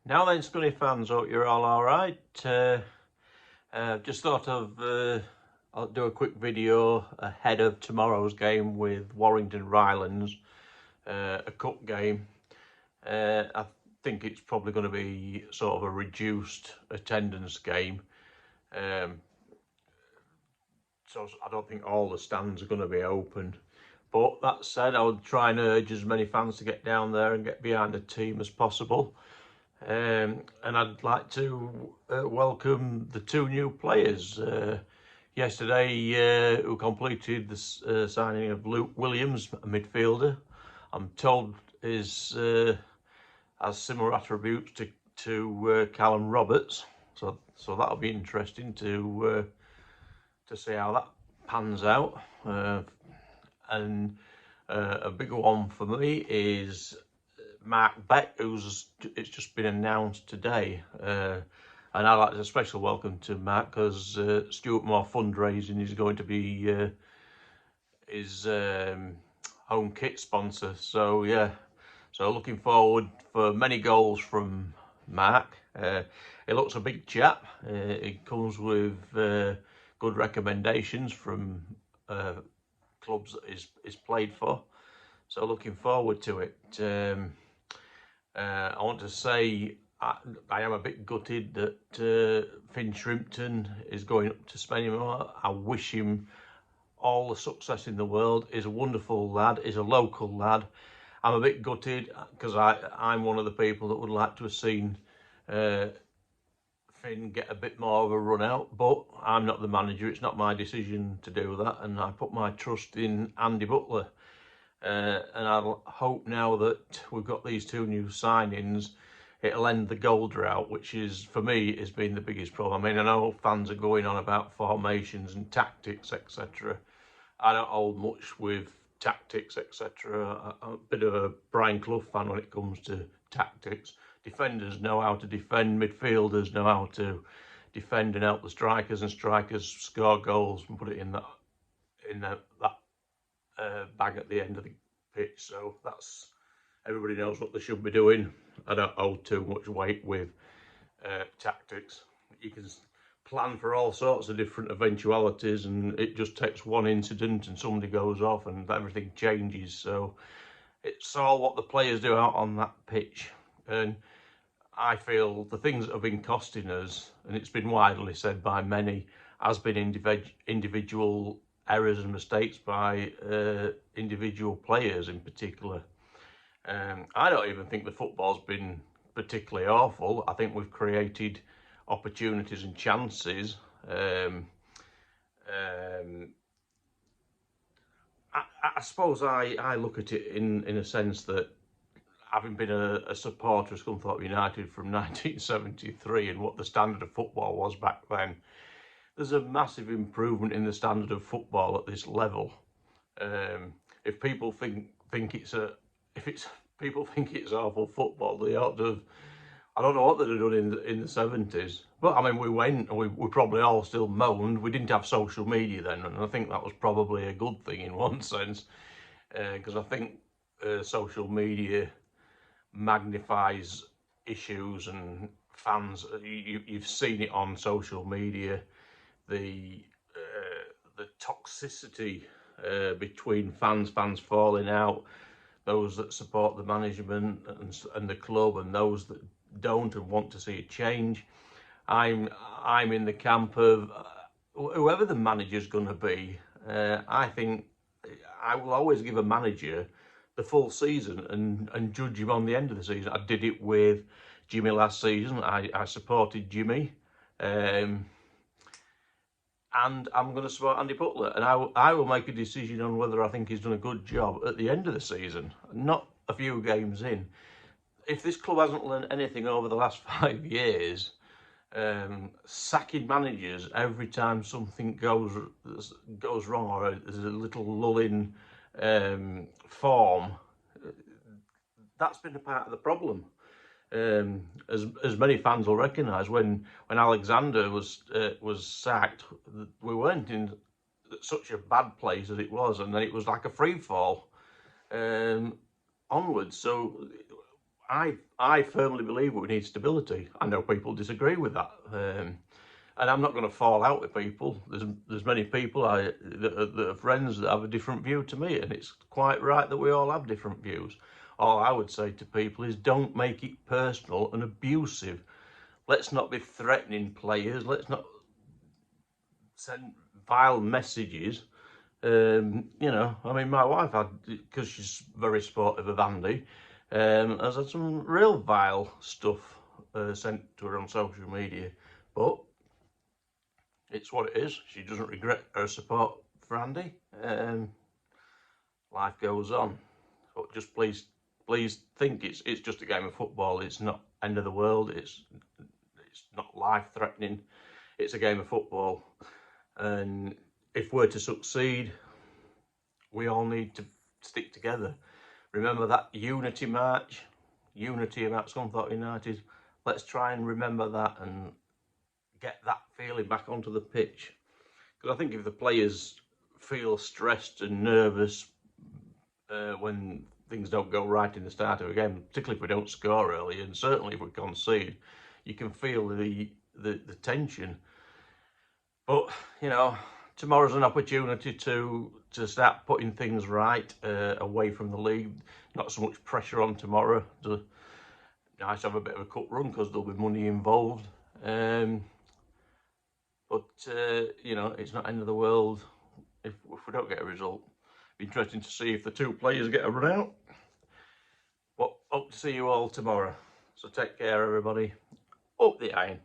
Now then, Scunny fans, hope you're all alright. Just thought of I'll do a quick video ahead of tomorrow's game with Warrington Rylands, a cup game. I think it's probably going to be sort of a reduced attendance game. So I don't think all the stands are going to be open. But that said, I would try and urge as many fans to get down there and get behind the team as possible. And I'd like to welcome the two new players. Yesterday, who completed the signing of Luke Williams, a midfielder. I'm told has similar attributes to Callum Roberts. So that'll be interesting to see how that pans out. And a big one for me is Mark Beck, it's just been announced today. And I'd like a special welcome to Mark because Stuart Moore Fundraising is going to be his home kit sponsor. So yeah, so looking forward for many goals from Mark. He looks a big chap. He comes with good recommendations from clubs that he's played for. So looking forward to it. I want to say I am a bit gutted that Finn Shrimpton is going up to Spennymoor. I wish him all the success in the world. He's a wonderful lad. He's a local lad. I'm a bit gutted because I'm one of the people that would like to have seen Finn get a bit more of a run out, but I'm not the manager. It's not my decision to do that, and I put my trust in Andy Butler. And I hope now that we've got these two new signings, it'll end the goal drought, which is, for me, has been the biggest problem. I mean, I know fans are going on about formations and tactics, etc. I don't hold much with tactics, etc. I'm a bit of a Brian Clough fan when it comes to tactics. Defenders know how to defend, midfielders know how to defend and help the strikers, and strikers score goals and put it in that bag at the end of the pitch. So that's, everybody knows what they should be doing. I don't hold too much weight with tactics. You can plan for all sorts of different eventualities, and it just takes one incident and somebody goes off and everything changes. So it's all what the players do out on that pitch. And I feel the things that have been costing us, and it's been widely said by many, has been individual errors and mistakes by individual players in particular. I don't even think the football's been particularly awful. I think we've created opportunities and chances. I suppose I look at it in a sense that, having been a supporter of Scunthorpe United from 1973 and what the standard of football was back then, there's a massive improvement in the standard of football at this level. If people think it's people think it's awful football, they ought to have, I don't know what they'd have done in the 70s. But I mean, we probably all still moaned. We didn't have social media then, and I think that was probably a good thing in one sense, because I think social media magnifies issues, and fans, you've seen it on social media, the toxicity between fans falling out, those that support the management and the club, and those that don't and want to see a change. I'm in the camp of whoever the manager's going to be. I think I will always give a manager the full season and judge him on the end of the season. I did it with Jimmy last season. I supported Jimmy. And I'm going to support Andy Butler, and I will make a decision on whether I think he's done a good job at the end of the season, not a few games in. If this club hasn't learned anything over the last 5 years, sacking managers every time something goes wrong, or there's a little lull in form, that's been a part of the problem. As many fans will recognise, when Alexander was sacked, we weren't in such a bad place as it was, and then it was like a free fall onwards. So I firmly believe we need stability. I know people disagree with that, and I'm not going to fall out with people. There's many people that are friends that have a different view to me, and it's quite right that we all have different views. All I would say to people is don't make it personal and abusive. Let's not be threatening players. Let's not send vile messages. You know, I mean, my wife had, because she's very supportive of Andy, has had some real vile stuff sent to her on social media. But it's what it is. She doesn't regret her support for Andy. Life goes on. But just please think it's just a game of football. It's not end of the world. It's not life threatening. It's a game of football, and if we're to succeed, we all need to stick together. Remember that unity march, unity about Scunthorpe United. Let's try and remember that and get that feeling back onto the pitch. Because I think if the players feel stressed and nervous when things don't go right in the start of a game, particularly if we don't score early, and certainly if we concede, you can feel the tension. But, you know, tomorrow's an opportunity to start putting things right away from the league. Not so much pressure on tomorrow. Nice to have a bit of a cut run because there'll be money involved. But, you know, it's not end of the world if we don't get a result. Be interesting to see if the two players get a run out. But hope to see you all tomorrow. So take care, everybody. Up the iron.